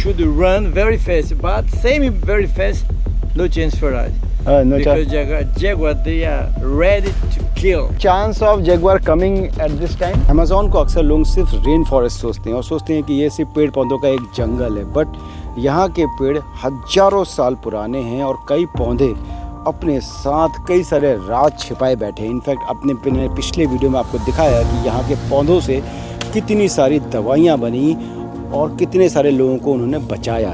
Should run very fast, but same very fast, no chance for us. No Because chance. jaguar, they are ready to kill. Chance of Jaguar coming at this time. Amazon को अक्सर लोग सिर्फ rain forest सोचते हैं और सोचते हैं कि ये सिर्फ पेड़ पौधों का एक जंगल है, बट यहाँ के पेड़ हजारों साल पुराने हैं और कई पौधे अपने साथ कई सारे राज छिपाए बैठे हैं। इनफैक्ट अपने पिछले वीडियो में आपको दिखाया कि यहाँ के पौधों से कितनी सारी दवाइयाँ बनी और कितने सारे लोगों को उन्होंने बचाया।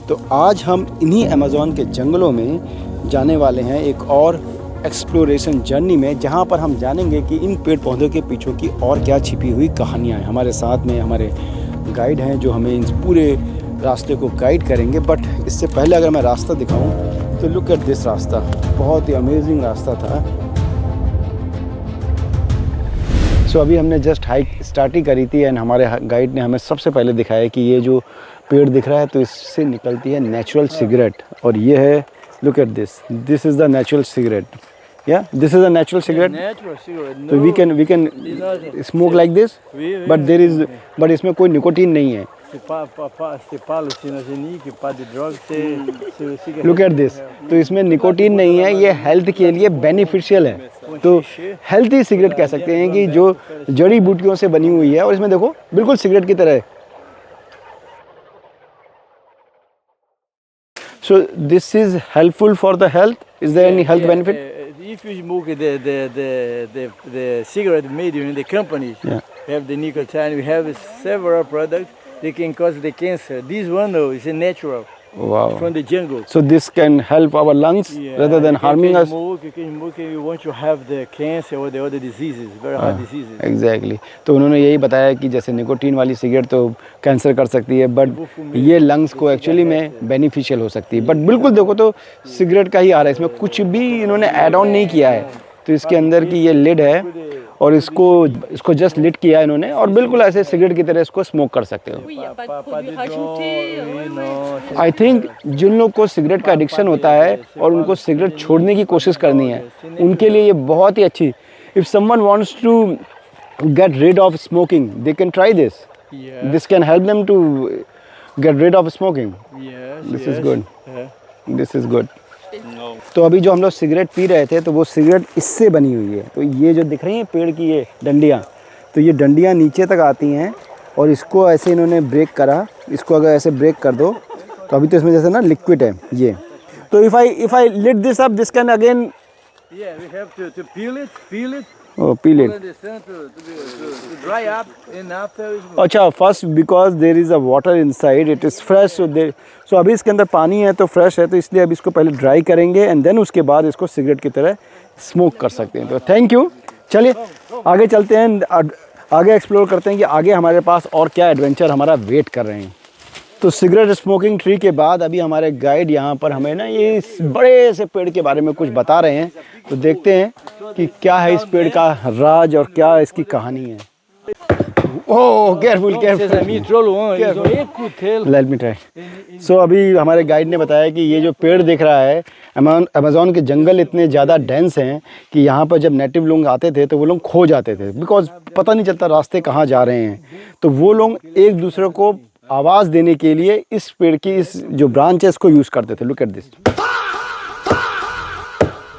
तो आज हम इन्हीं अमेज़न के जंगलों में जाने वाले हैं एक और एक्सप्लोरेशन जर्नी में, जहाँ पर हम जानेंगे कि इन पेड़ पौधों के पीछों की और क्या छिपी हुई कहानियाँ हैं। हमारे साथ में हमारे गाइड हैं जो हमें इस पूरे रास्ते को गाइड करेंगे। बट इससे पहले अगर मैं रास्ता दिखाऊं तो लुक एट दिस रास्ता, बहुत ही अमेजिंग रास्ता था। सो अभी हमने जस्ट हाइक स्टार्ट ही करी थी एंड हमारे गाइड ने हमें सबसे पहले दिखाया कि ये जो पेड़ दिख रहा है तो इससे निकलती है नेचुरल सिगरेट, और ये है look at this is the natural cigarette. या this is a natural cigarette. Natural cigarette. No. तो we can smoke like this, but इसमें कोई निकोटीन नहीं है। C'est pas hallucinogénique, pas de drogue, c'est cigarette. Look at this, तो इसमें nicotine नहीं है, ये हेल्थ के लिए बेनिफिशियल है। तो हेल्थी सिगरेट कह सकते हैं कि जो जड़ी बूटियों से बनी हुई है, और इसमें देखो बिल्कुल सिगरेट की तरह है। So this is helpful for the health? Is there any health benefit? If you smoke the cigarette made in the company, have the nicotine, we have several products. They can cause the cancer. This one though is a natural. Wow. From the jungle. So this can help our lungs rather than harming us. You can smoke if you want to have the cancer or the other diseases, very hard diseases. Exactly. तो उन्होंने यही बताया कि जैसे nicotine वाली cigarette तो cancer कर सकती है, बट ये लंग्स को एक्चुअली में बेनिफिशियल हो सकती है। बट बिल्कुल देखो तो सिगरेट का ही आ रहा है, इसमें कुछ भी इन्होंने ऐड ऑन नहीं किया है। तो इसके अंदर की ये लिड है और इसको जस्ट लिट किया इन्होंने, और बिल्कुल ऐसे सिगरेट की तरह इसको स्मोक कर सकते हो। आई थिंक जिन लोग को सिगरेट का एडिक्शन होता है और उनको सिगरेट छोड़ने की कोशिश करनी है, उनके लिए ये बहुत ही अच्छी। If someone wants to get rid of smoking, they can try this. This can help them to get rid of smoking. This is good, this is good. तो अभी जो हम लोग सिगरेट पी रहे थे तो वो सिगरेट इससे बनी हुई है। तो ये जो दिख रही है पेड़ की ये डंडियाँ, तो ये डंडियाँ नीचे तक आती हैं और इसको ऐसे इन्होंने ब्रेक करा। इसको अगर ऐसे ब्रेक कर दो तो अभी तो इसमें जैसे ना लिक्विड है ये। तो if I lit this up, this can again Yeah, we have to peel it. Peel it. Put in the sun to dry up, and after we smoke. अच्छा, first because there is a water inside, it is fresh, so अभी इसके अंदर पानी है तो fresh है, तो इसलिए अभी इसको पहले ड्राई करेंगे एंड देन उसके बाद इसको सिगरेट की तरह स्मोक कर सकते हैं। तो थैंक यू। चलिए आगे चलते हैं, आगे एक्सप्लोर करते हैं कि आगे हमारे पास और क्या एडवेंचर हमारा वेट कर रहे हैं। तो सिगरेट स्मोकिंग ट्री के बाद अभी हमारे गाइड यहाँ पर हमें ना ये इस बड़े से पेड़ के बारे में कुछ बता रहे हैं। तो देखते हैं कि क्या है इस पेड़ का राज और क्या इसकी कहानी है। ओह केयरफुल लेट मी ट्राई। सो अभी हमारे गाइड ने बताया कि ये जो पेड़ दिख रहा है, अमेज़न के जंगल इतने ज़्यादा डेंस हैं कि यहाँ पर जब नेटिव लोग आते थे तो वो लोग खो जाते थे, बिकॉज पता नहीं चलता रास्ते कहाँ जा रहे हैं। तो वो लोग एक दूसरे को आवाज़ देने के लिए इस पेड़ की इस जो ब्रांच है इसको यूज़ करते थे। Look at this.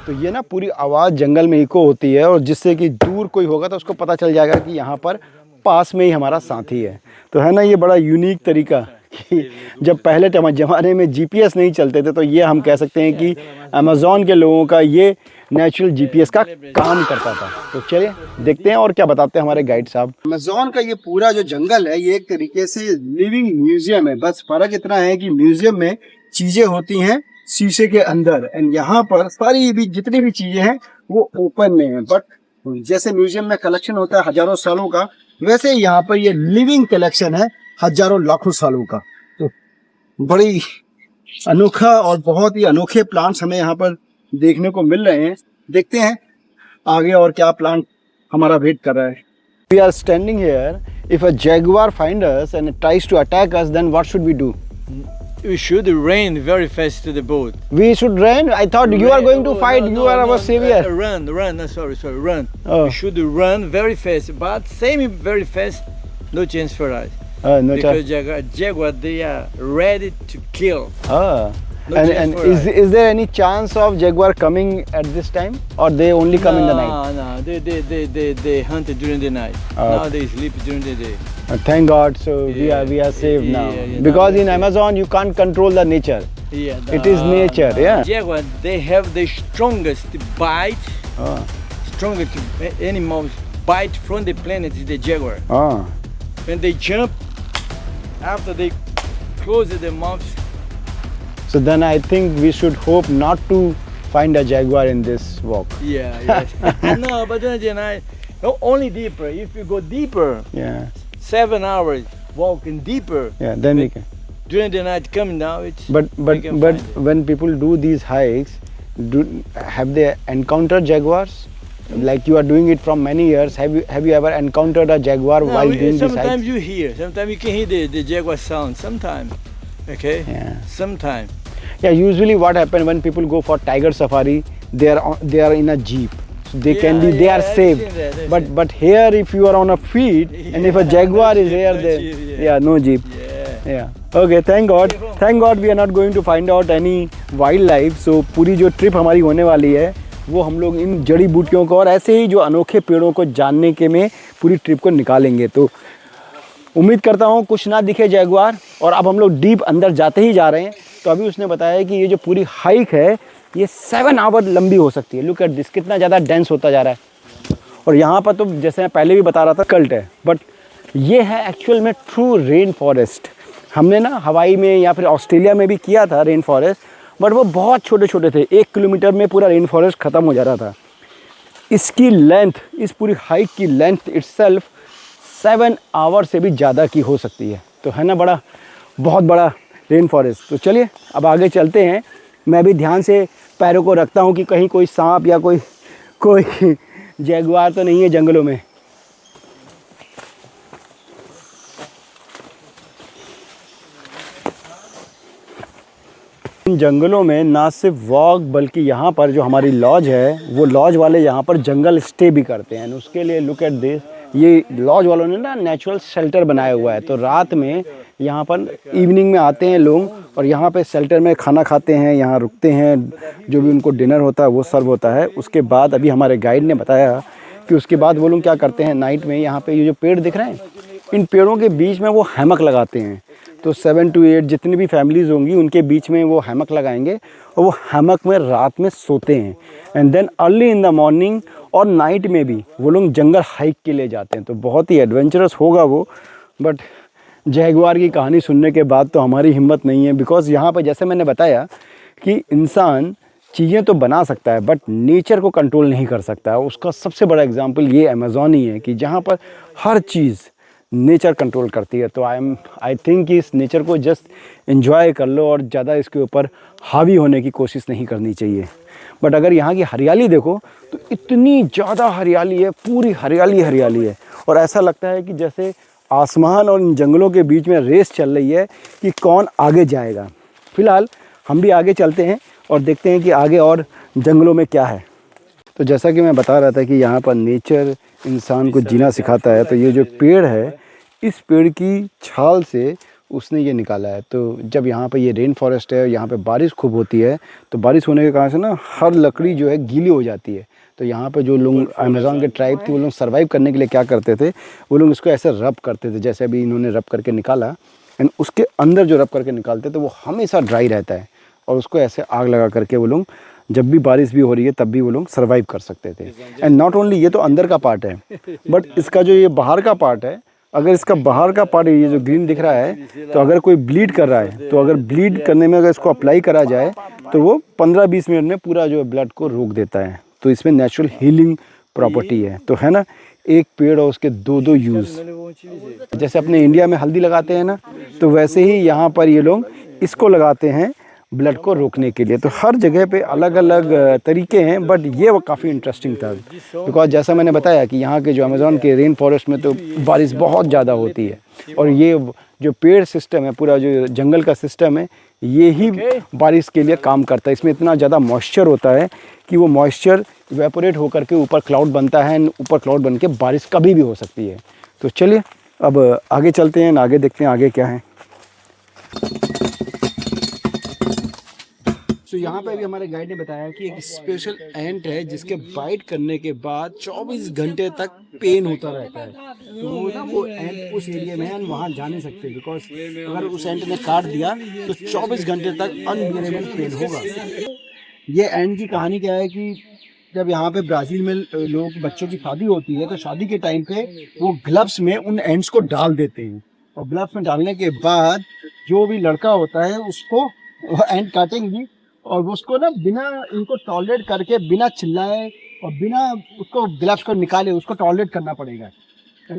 तो ये ना पूरी आवाज़ जंगल में इको होती है और जिससे कि दूर कोई होगा तो उसको पता चल जाएगा कि यहाँ पर पास में ही हमारा साथी है। तो है ना ये बड़ा यूनिक तरीका कि जब पहले ज़माने में जीपीएस नहीं चलते थे तो ये हम कह सकते हैं कि अमेज़न के लोगों का ये नेचुरल जीपीएस का काम करता था। तो चलिए देखते हैं और क्या बताते हैं हमारे गाइड साहब। अमेज़न का ये पूरा जो जंगल है ये एक तरीके से लिविंग म्यूजियम है। बस फर्क इतना है कि म्यूजियम में चीजें होती हैं शीशे के अंदर, एंड यहाँ पर सारी भी जितनी भी चीजें हैं वो ओपन में है। बट जैसे म्यूजियम में कलेक्शन होता है हजारों सालों का, वैसे यहाँ पर ये लिविंग कलेक्शन है हजारों लाखों सालों का। तो बड़ी अनोखा और बहुत ही अनोखे प्लांट्स हमें यहाँ पर देखने को मिल रहे हैं। देखते हैं आगे और क्या प्लांट हमारा वेट कर रहा है। We are standing here. If a jaguar finds us and tries to attack us, then what should we do? We should run very fast to the boat. We should run. I thought you are going to fight. You are our savior. Run. No, sorry, run. Oh. We should run very fast, but same very fast, no chance for us. No because jaguar, they are ready to kill. Ah. Not And just for is there any chance of jaguar coming at this time, or they only come in the night? No, they hunt during the night. Now they sleep during the day. Thank God. So we are safe now. Yeah, Because now in Amazon you can't control the nature. Yeah, It is nature, yeah. Jaguar, they have the strongest bite. Strongest animals bite from the planet is the jaguar. When they jump, after they close their mouths. So then I think we should hope not to find a jaguar in this walk. Yeah. No, but then only deeper. If you go deeper, Yeah. 7 hours walking deeper. Yeah. Then we can. During the night coming down, it's But when people do these hikes, have they encountered jaguars? Like you are doing it from many years. Have you ever encountered a jaguar while doing these hikes? sometimes you hear. Sometimes you can hear the jaguar sound. Sometimes, okay. Yeah. Sometimes. Yeah. Usually, what happens when people go for tiger safari, they are in a jeep. So they are I've safe. seen that, But here, if you are on a feet, and if a jaguar is here, no then jeep, no jeep. Yeah. Okay, thank God we are not going to find out any wildlife. So पूरी जो trip हमारी होने वाली है वो हम लोग इन जड़ी बूटियों को और ऐसे ही जो अनोखे पेड़ों को जानने के में पूरी ट्रिप को निकालेंगे। तो उम्मीद करता हूँ कुछ ना दिखे जैगुआर। और अब हम लोग डीप अंदर जाते ही जा रहे हैं। तो अभी उसने बताया कि ये जो पूरी हाइक है ये 7 आवर लंबी हो सकती है। लुक एट दिस, कितना ज़्यादा डेंस होता जा रहा है। और यहाँ पर तो जैसे मैं पहले भी बता रहा था कल्ट है, बट ये है एक्चुअल में ट्रू रेन फॉरेस्ट। हमने ना हवाई में या फिर ऑस्ट्रेलिया में भी किया था रेन फॉरेस्ट, बट वो बहुत छोटे छोटे थे। 1 किलोमीटर में पूरा रेन फॉरेस्ट ख़त्म हो जा रहा था। इसकी लेंथ, इस पूरी हाइक की लेंथ इटसेल्फ 7 आवर से भी ज़्यादा की हो सकती है। तो है ना बहुत बड़ा रेन फॉरेस्ट। तो चलिए अब आगे चलते हैं। मैं भी ध्यान से पैरों को रखता हूँ कि कहीं कोई सांप या कोई जैगुआर तो नहीं है जंगलों में। इन जंगलों में ना सिर्फ वॉक बल्कि यहाँ पर जो हमारी लॉज है वो लॉज वाले यहाँ पर जंगल स्टे भी करते हैं। उसके लिए लुक एट दिस, ये लॉज वालों ने ना नेचुरल शेल्टर बनाया हुआ है। तो रात में यहाँ पर इवनिंग में आते हैं लोग और यहाँ पे शेल्टर में खाना खाते हैं, यहाँ रुकते हैं, जो भी उनको डिनर होता है वो सर्व होता है। उसके बाद अभी हमारे गाइड ने बताया कि उसके बाद वो लोग क्या करते हैं, नाइट में यहाँ पे ये जो पेड़ दिख रहे हैं इन पेड़ों के बीच में वो हैमक लगाते हैं। तो 7 to 8 जितनी भी फैमिलीज़ होंगी उनके बीच में वो हैमक लगाएंगे और वो हैमक में रात में सोते हैं। And then early in the morning और नाइट में भी वो लोग जंगल हाइक के लिए जाते हैं। तो बहुत ही एडवेंचरस होगा वो। बट जैगुआर की कहानी सुनने के बाद तो हमारी हिम्मत नहीं है, बिकॉज़ यहाँ पर जैसे मैंने बताया कि इंसान चीज़ें तो बना सकता है बट नेचर को कंट्रोल नहीं कर सकता है। उसका सबसे बड़ा एग्जांपल ये अमेज़न ही है कि जहाँ पर हर चीज़ नेचर कंट्रोल करती है। तो आई थिंक कि इस नेचर को जस्ट एंजॉय कर लो और ज़्यादा इसके ऊपर हावी होने की कोशिश नहीं करनी चाहिए। बट अगर यहाँ की हरियाली देखो तो इतनी ज़्यादा हरियाली है, पूरी हरियाली है। और ऐसा लगता है कि जैसे आसमान और इन जंगलों के बीच में रेस चल रही है कि कौन आगे जाएगा। फ़िलहाल हम भी आगे चलते हैं और देखते हैं कि आगे और जंगलों में क्या है। तो जैसा कि मैं बता रहा था कि यहाँ पर नेचर इंसान को जीना सिखाता है। तो ये जो पेड़ है इस पेड़ की छाल से उसने ये निकाला है। तो जब यहाँ पे ये रेन फॉरेस्ट है और यहाँ पे बारिश खूब होती है तो बारिश होने के कारण से ना हर लकड़ी जो है गीली हो जाती है। तो यहाँ पे जो लोग अमेज़न के ट्राइब थे वो लोग सर्वाइव करने के लिए क्या करते थे, वो लोग इसको ऐसे रब करते थे जैसे अभी इन्होंने रब करके निकाला। एंड उसके अंदर जो रब करके निकालते तो वो हमेशा ड्राई रहता है और उसको ऐसे आग लगा करके वो लोग जब भी बारिश भी हो रही है तब भी वो लोग सर्वाइव कर सकते थे। एंड नॉट ओनली ये तो अंदर का पार्ट है, बट इसका जो ये बाहर का पार्ट है, अगर इसका बाहर का पार्ट ये जो ग्रीन दिख रहा है तो अगर कोई ब्लीड कर रहा है तो अगर ब्लीड करने में अगर इसको अप्लाई करा जाए तो वो 15-20 मिनट में पूरा जो ब्लड को रोक देता है। तो इसमें नेचुरल हीलिंग प्रॉपर्टी है। तो है ना, एक पेड़ और उसके 2-2 यूज़। जैसे अपने इंडिया में हल्दी लगाते हैं ना, तो वैसे ही यहाँ पर ये लोग इसको लगाते हैं ब्लड को रोकने के लिए। तो हर जगह पे अलग अलग तरीके हैं, बट ये वो काफ़ी इंटरेस्टिंग था बिकॉज जैसा मैंने बताया कि यहाँ के जो अमेज़न के रेन फॉरेस्ट में तो बारिश बहुत ज़्यादा होती है और ये जो पेड़ सिस्टम है, पूरा जो जंगल का सिस्टम है, ये ही बारिश के लिए काम करता है। इसमें इतना ज़्यादा मॉइस्चर होता है कि वो मॉइस्चर इवेपोरेट होकर के ऊपर क्लाउड बनता है, ऊपर क्लाउड बन के बारिश कभी भी हो सकती है। तो चलिए अब आगे चलते हैं, आगे देखते हैं आगे क्या है। तो यहाँ पे भी हमारे गाइड ने बताया कि एक स्पेशल एंट है जिसके बाइट करने के बाद 24 घंटे तक पेन होता रहता है। तो वो ना वो एंट उस एरिया में है, हम वहाँ जा नहीं सकते, बिकॉज अगर उस एंट ने काट दिया तो 24 घंटे तक अनबियरेबल पेन होगा। ये एंट की कहानी क्या है कि जब यहाँ पे ब्राज़ील में लोग बच्चों की शादी होती है तो शादी के टाइम पे वो ग्लव्स में उन एंट्स को डाल देते हैं, और ग्लव्स में डालने के बाद जो भी लड़का होता है उसको वो एंट काटेंगी और वो उसको ना बिना इनको टॉलरेट करके, बिना चिल्लाए और बिना उसको ग्लव्स को निकाले उसको टॉलरेट करना पड़ेगा।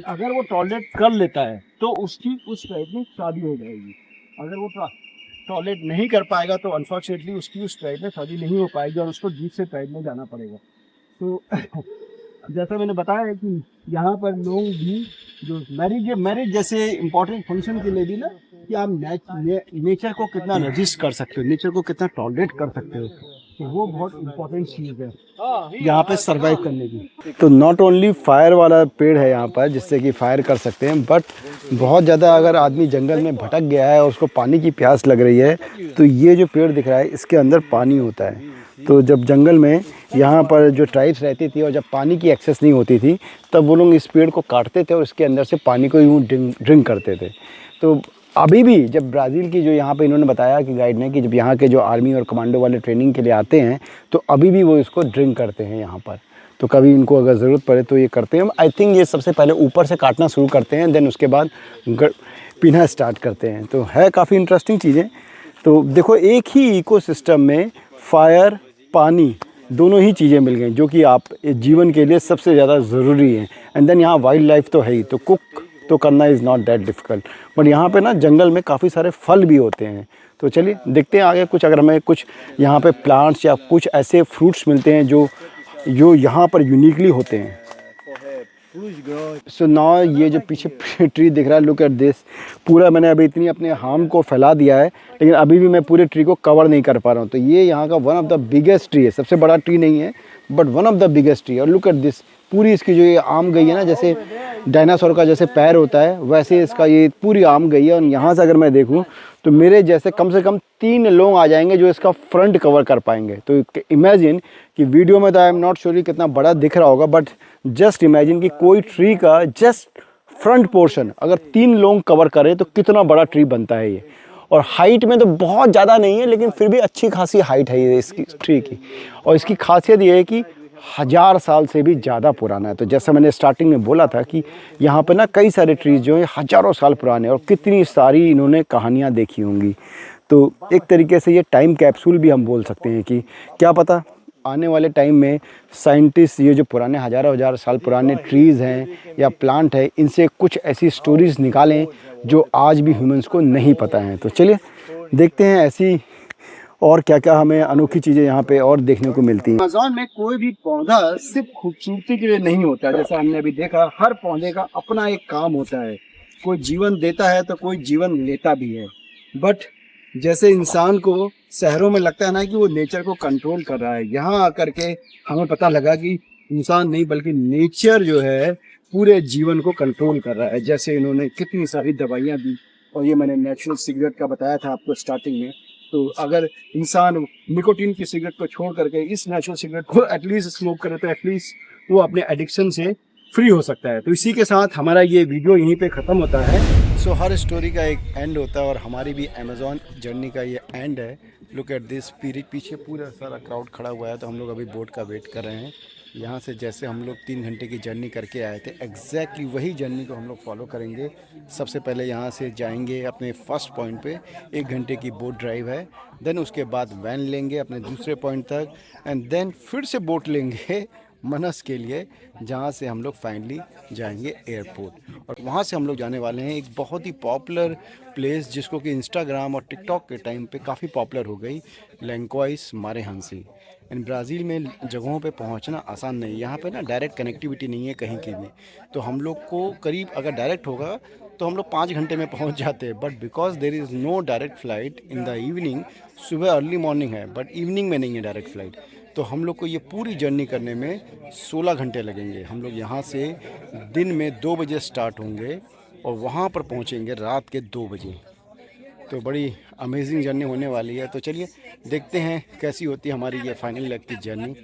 अगर वो टॉलरेट कर लेता है तो उसकी उस टाइप में शादी हो जाएगी। अगर वो टॉलरेट नहीं कर पाएगा तो अनफॉर्चुनेटली उसकी उस टाइप में शादी नहीं हो पाएगी और उसको दूसरे टाइप में जाना पड़ेगा। तो जैसा मैंने बताया है कि यहाँ पर लोग भी जो मैरिज जैसे इम्पोर्टेंट फंक्शन के लिए भी ना, कि आप नेचर को कितना रजिस्ट कर सकते हो, नेचर को कितना टॉलरेट कर सकते हो, तो वो बहुत इम्पोर्टेंट चीज़ है यहाँ पे सरवाइव करने की। तो नॉट ओनली फायर वाला पेड़ है यहाँ पर जिससे कि फायर कर सकते हैं, बट बहुत ज़्यादा अगर आदमी जंगल में भटक गया है और उसको पानी की प्यास लग रही है तो ये जो पेड़ दिख रहा है इसके अंदर पानी होता है। तो जब जंगल में यहाँ पर जो ट्राइब्स रहती थी और जब पानी की एक्सेस नहीं होती थी तब वो लोग इस पेड़ को काटते थे और इसके अंदर से पानी को यूँ ड्रिंक करते थे। तो अभी भी जब ब्राज़ील की जो यहाँ पे इन्होंने बताया कि गाइड ने कि जब यहाँ के जो आर्मी और कमांडो वाले ट्रेनिंग के लिए आते हैं तो अभी भी वो इसको ड्रिंक करते हैं यहाँ पर। तो कभी इनको अगर ज़रूरत पड़े तो ये करते हैं। आई थिंक ये सबसे पहले ऊपर से काटना शुरू करते हैं, देन उसके बाद पीना स्टार्ट करते हैं। तो है काफ़ी इंटरेस्टिंग चीज़ें। तो देखो एक ही इकोसिस्टम में फायर, पानी दोनों ही चीज़ें मिल गई जो कि आप जीवन के लिए सबसे ज़्यादा ज़रूरी है। एंड देन यहाँ वाइल्ड लाइफ तो है ही, तो कुक तो करना is not that difficult. But यहाँ पे ना जंगल में काफ़ी सारे फल भी होते हैं। तो चलिए देखते हैं आगे कुछ, अगर हमें कुछ यहाँ पे प्लांट्स या कुछ ऐसे फ्रूट्स मिलते हैं जो यहाँ पर यूनिकली होते हैं। सो नाउ ये जो पीछे ट्री दिख रहा है, लुक एट दिस। पूरा मैंने अभी इतनी अपने हार्म को फैला दिया है लेकिन अभी भी मैं पूरे ट्री को कवर नहीं कर पा रहा हूँ। तो ये यहाँ का one of the biggest tree है, सबसे बड़ा ट्री नहीं है but one of the biggest tree. और लुक एट दिस, पूरी इसकी जो ये आम गई है ना, जैसे डायनासोर का जैसे पैर होता है वैसे इसका ये पूरी आम गई है। और यहाँ से अगर मैं देखूँ तो मेरे जैसे कम से कम 3 लोग आ जाएंगे जो इसका फ्रंट कवर कर पाएंगे। तो इमेजिन कि वीडियो में तो आई एम नॉट श्योर कितना बड़ा दिख रहा होगा, बट जस्ट इमेजिन कि कोई ट्री का जस्ट फ्रंट पोर्शन अगर 3 लोग कवर करें तो कितना बड़ा ट्री बनता है ये। और हाइट में तो बहुत ज़्यादा नहीं है लेकिन फिर भी अच्छी खासी हाइट है ये इसकी ट्री की। और इसकी खासियत ये है कि 1000 साल से भी ज़्यादा पुराना है। तो जैसा मैंने स्टार्टिंग में बोला था कि यहाँ पे ना कई सारे ट्रीज़ जो हैं हज़ारों साल पुराने और कितनी सारी इन्होंने कहानियाँ देखी होंगी। तो एक तरीके से ये टाइम कैप्सूल भी हम बोल सकते हैं कि क्या पता आने वाले टाइम में साइंटिस्ट ये जो पुराने हज़ारों साल पुराने ट्रीज़ हैं या प्लांट है इनसे कुछ ऐसी स्टोरीज़ निकालें जो आज भी ह्यूमंस को नहीं पता हैं। तो चलिए देखते हैं ऐसी और क्या क्या हमें अनोखी चीज़ें यहाँ पे और देखने को मिलती हैं। अमेज़न में कोई भी पौधा सिर्फ खूबसूरती के लिए नहीं होता, जैसा हमने अभी देखा हर पौधे का अपना एक काम होता है। कोई जीवन देता है तो कोई जीवन लेता भी है। बट जैसे इंसान को शहरों में लगता है ना कि वो नेचर को कंट्रोल कर रहा है, यहाँ आकर के हमें पता लगा कि इंसान नहीं बल्कि नेचर जो है पूरे जीवन को कंट्रोल कर रहा है। जैसे इन्होंने कितनी सारी दवाइयाँ दी और ये मैंने नेचुरल सिगरेट का बताया था आपको स्टार्टिंग में। तो अगर इंसान निकोटीन की सिगरेट को छोड़ करके इस नेचुरल सिगरेट को एटलीस्ट स्मोक करे तो एटलीस्ट वो अपने एडिक्शन से फ्री हो सकता है। तो इसी के साथ हमारा ये वीडियो यहीं पे ख़त्म होता है। सो हर स्टोरी का एक एंड होता है और हमारी भी अमेज़न जर्नी का ये एंड है। लुक एट दिस, पीछे पूरा सारा क्राउड खड़ा हुआ है। तो हम लोग अभी बोट का वेट कर रहे हैं। यहाँ से जैसे हम लोग 3 घंटे की जर्नी करके आए थे एग्जैक्टली वही जर्नी को हम लोग फॉलो करेंगे। सबसे पहले यहाँ से जाएंगे अपने फर्स्ट पॉइंट पे, 1 घंटे की बोट ड्राइव है। देन उसके बाद वैन लेंगे अपने दूसरे पॉइंट तक एंड देन फिर से बोट लेंगे मनस के लिए, जहाँ से हम लोग फाइनली जाएंगे एयरपोर्ट। और वहाँ से हम लोग जाने वाले हैं एक बहुत ही पॉपुलर प्लेस जिसको कि इंस्टाग्राम और टिकटॉक के टाइम पे काफ़ी पॉपुलर हो गई, लैंक्वाइस मारे हंसी। इन ब्राज़ील में जगहों पे पहुंचना आसान नहीं है। यहाँ पे ना डायरेक्ट कनेक्टिविटी नहीं है कहीं की भी। तो हम लोग को करीब अगर डायरेक्ट होगा तो हम लोग 5 घंटे में पहुंच जाते हैं। But because there is no direct flight in the evening, सुबह अर्ली मॉर्निंग है बट इवनिंग में नहीं है डायरेक्ट फ़्लाइट, तो हम लोग को ये पूरी जर्नी करने में 16 घंटे लगेंगे। हम लोग यहाँ से दिन में 2 बजे स्टार्ट होंगे और वहाँ पर पहुँचेंगे रात के 2 बजे। तो बड़ी अमेजिंग जर्नी होने वाली है। तो चलिए देखते हैं कैसी होती है हमारी ये फाइनल लेग की जर्नी।